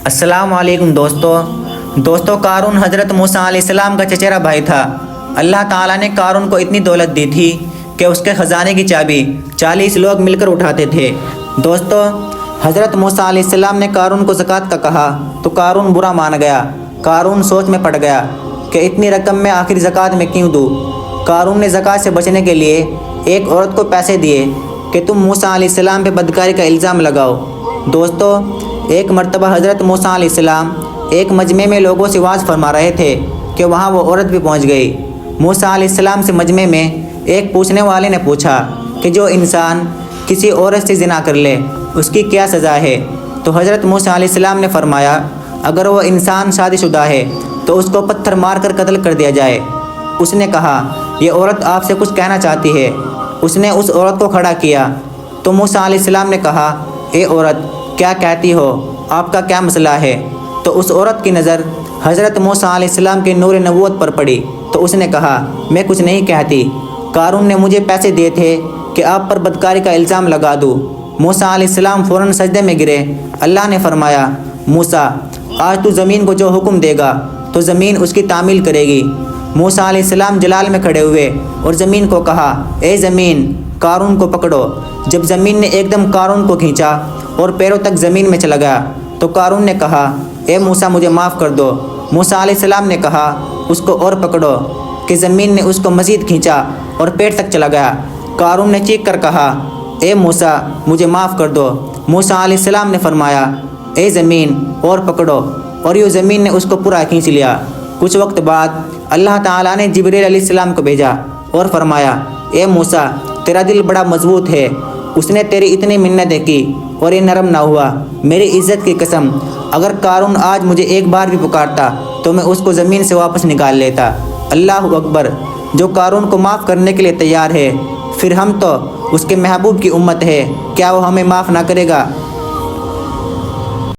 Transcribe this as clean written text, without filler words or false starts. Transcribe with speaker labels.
Speaker 1: अस्सलाम वालेकुम दोस्तों कारून हज़रत मूसा अलैहिस्सलाम का चचेरा भाई था। अल्लाह ताला ने कारून को इतनी दौलत दी थी कि उसके ख़जाने की चाबी 40 लोग मिलकर उठाते थे। दोस्तों, हज़रत मूसा अलैहिस्सलाम ने कारून को ज़कात का कहा तो कारून बुरा मान गया। कारून सोच में पड़ गया कि इतनी रकम में आखिर ज़कात में क्यों दूँ। कारून ने ज़कात से बचने के लिए एक औरत को पैसे दिए कि तुम मूसा अलैहिस्सलाम पे बदकारी का इल्ज़ाम लगाओ। दोस्तों, एक मर्तबा हज़रत मूसा अलैहिस्सलाम एक मजमे में लोगों से वाज़ फरमा रहे थे कि वहाँ वो औरत भी पहुँच गई। मूसा अलैहिस्सलाम से मजमे में एक पूछने वाले ने पूछा कि जो इंसान किसी औरत से ज़िना कर ले उसकी क्या सज़ा है। तो हज़रत मूसा अलैहिस्सलाम ने फरमाया, अगर वो इंसान शादीशुदा है तो उसको पत्थर मार कर कत्ल कर दिया जाए। उसने कहा, ये औरत आपसे कुछ कहना चाहती है। उसने उस औरत को खड़ा किया तो मूसा अलैहिस्सलाम ने कहा, ए औरत, क्या कहती हो, आपका क्या मसला है। तो उस औरत की नज़र हज़रत मूसा अलैहिस्सलाम के नूर नबूवत पर पड़ी तो उसने कहा, मैं कुछ नहीं कहती। कारून ने मुझे पैसे दिए थे कि आप पर बदकारी का इल्ज़ाम लगा दूँ। मूसा अलैहिस्सलाम फ़ौरन सजदे में गिरे। अल्लाह ने फरमाया, मूसा, आज तू ज़मीन को जो हुक्म देगा तो ज़मीन उसकी तामील करेगी। मूसा अलैहिस्सलाम जलाल में खड़े हुए और ज़मीन को कहा, ए ज़मीन, कारून को पकड़ो। जब ज़मीन ने एकदम कारून को खींचा और पैरों तक ज़मीन में चला गया तो कारून ने कहा, ए मूसा, मुझे माफ़ कर दो। मूसा अलैहिस्सलाम ने कहा, उसको और पकड़ो, कि ज़मीन ने उसको मज़ीद खींचा और पेट तक चला गया। कारून ने चीख कर कहा, ए मूसा, मुझे माफ़ कर दो। मूसा अलैहिस्सलाम ने फरमाया, ए ज़मीन, और पकड़ो, और यूँ ज़मीन ने उसको पूरा खींच लिया। कुछ वक्त बाद अल्लाह ताला ने जिब्रील अलैहिस्सलाम को भेजा और फरमाया, ए मूसा, तेरा दिल बड़ा मजबूत है। उसने तेरी इतनी मिन्नतें की और ये नरम ना हुआ। मेरी इज़्ज़त की कसम, अगर कारून आज मुझे एक बार भी पुकारता तो मैं उसको ज़मीन से वापस निकाल लेता। अल्लाह अकबर। जो कारून को माफ़ करने के लिए तैयार है, फिर हम तो उसके महबूब की उम्मत है, क्या वो हमें माफ़ ना करेगा।